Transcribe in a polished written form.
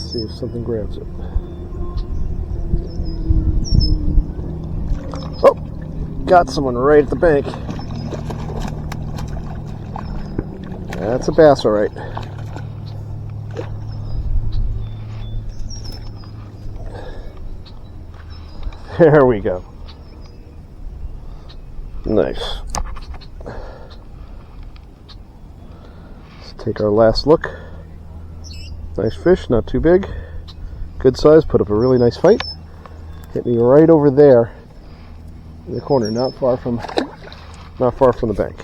Let's see if something grabs it. Oh, got someone right at the bank. That's a bass, all right. There we go. Nice. Let's take our last look. Nice fish, not too big. Good size, put up a really nice fight. Hit me right over there in the corner, not far from the bank.